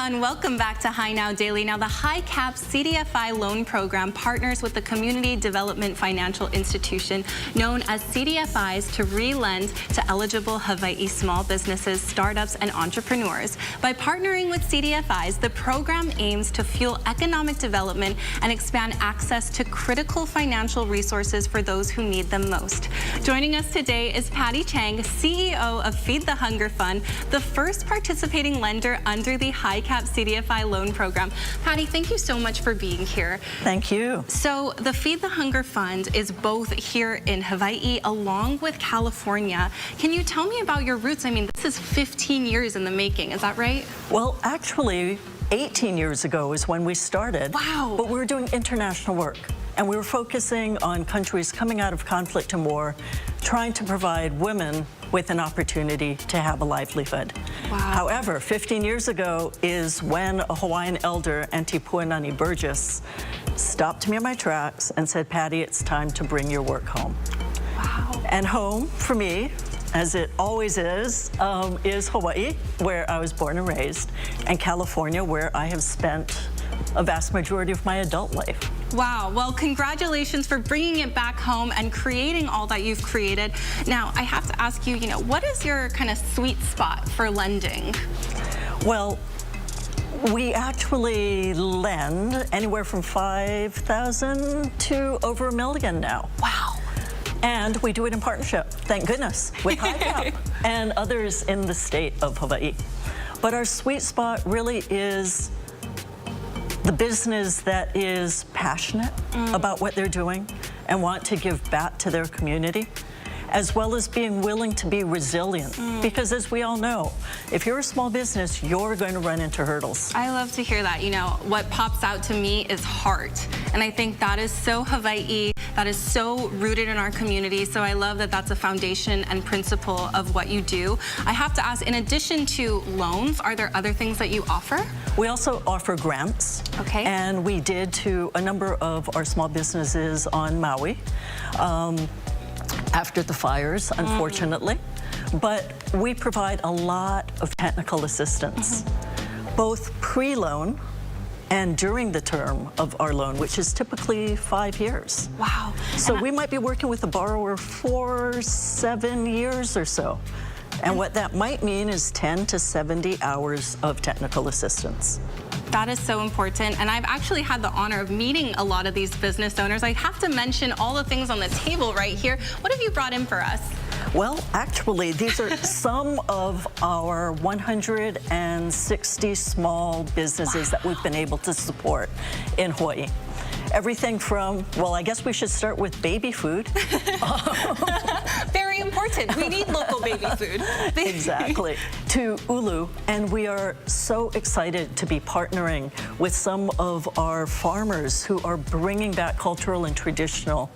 Aloha and welcome back to High Now Daily. Now, the high-cap CDFI Loan Program partners with the Community Development Financial Institution, known as CDFIs, to re-lend to eligible Hawaii small businesses, startups, and entrepreneurs. By partnering with CDFIs, the program aims to fuel economic development and expand access to critical financial resources for those who need them most. Joining us today is Patty Chang, CEO of Feed the Hunger Fund, the first participating lender under the high-cap CDFI loan program. Patty, thank you so much for being here. Thank you. So the Feed the Hunger Fund is both here in Hawaii along with California. Can you tell me about your roots? I mean, this is 15 years in the making, is that right? Well, actually, 18 years ago is when we started. Wow. But we were doing international work, and we were focusing on countries coming out of conflict and war, trying to provide women with an opportunity to have a livelihood. Wow. However, 15 years ago is when a Hawaiian elder, Auntie Puanani Burgess, stopped me in my tracks and said, Patty, it's time to bring your work home. Wow. And home, for me, as it always is Hawaii, where I was born and raised, and California, where I have spent a vast majority of my adult life. Wow. Well, congratulations for bringing it back home and creating all that you've created. Now, I have to ask you, what is your kind of sweet spot for lending? Well, we actually lend anywhere from $5,000 to over $1 million now. Wow. And we do it in partnership, thank goodness, with HGIA and others in the state of Hawaii. But our sweet spot really is the business that is passionate about what they're doing and want to give back to their community, as well as being willing to be resilient. Because as we all know, if you're a small business, you're going to run into hurdles. I love to hear that. What pops out to me is heart. And I think that is so Hawaii, that is so rooted in our community. So I love that that's a foundation and principle of what you do. I have to ask, in addition to loans, are there other things that you offer? We also offer grants. Okay. And we did to a number of our small businesses on Maui after the fires, unfortunately. But we provide a lot of technical assistance, both pre-loan and during the term of our loan, which is typically 5 years. Wow. So we might be working with the borrower for 7 years or so. And what that might mean is 10 to 70 hours of technical assistance. That is so important, and I've actually had the honor of meeting a lot of these business owners. I have to mention all the things on the table right here. What have you brought in for us? Well, actually, these are some of our 160 small businesses that we've been able to support in Hawaii. Everything from, well, I guess we should start with baby food. Very important. We need local baby food. Exactly. To ulu. And we are so excited to be partnering with some of our farmers who are bringing back cultural and traditional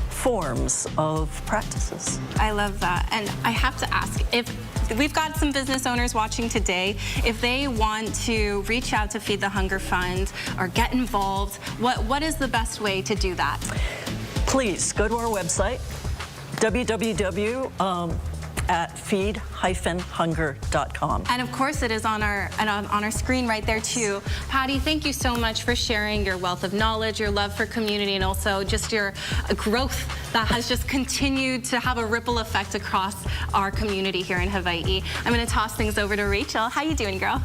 forms of practices. I love that. And I have to ask, if we've got some business owners watching today, if they want to reach out to Feed the Hunger Fund or get involved, what is the best way to do that? Please go to our website, www.feed-hunger.com. And of course, it is on our screen right there too. Patty, thank you so much for sharing your wealth of knowledge, your love for community, and also just your growth that has just continued to have a ripple effect across our community here in Hawaii. I'm going to toss things over to Rachel. How you doing, girl?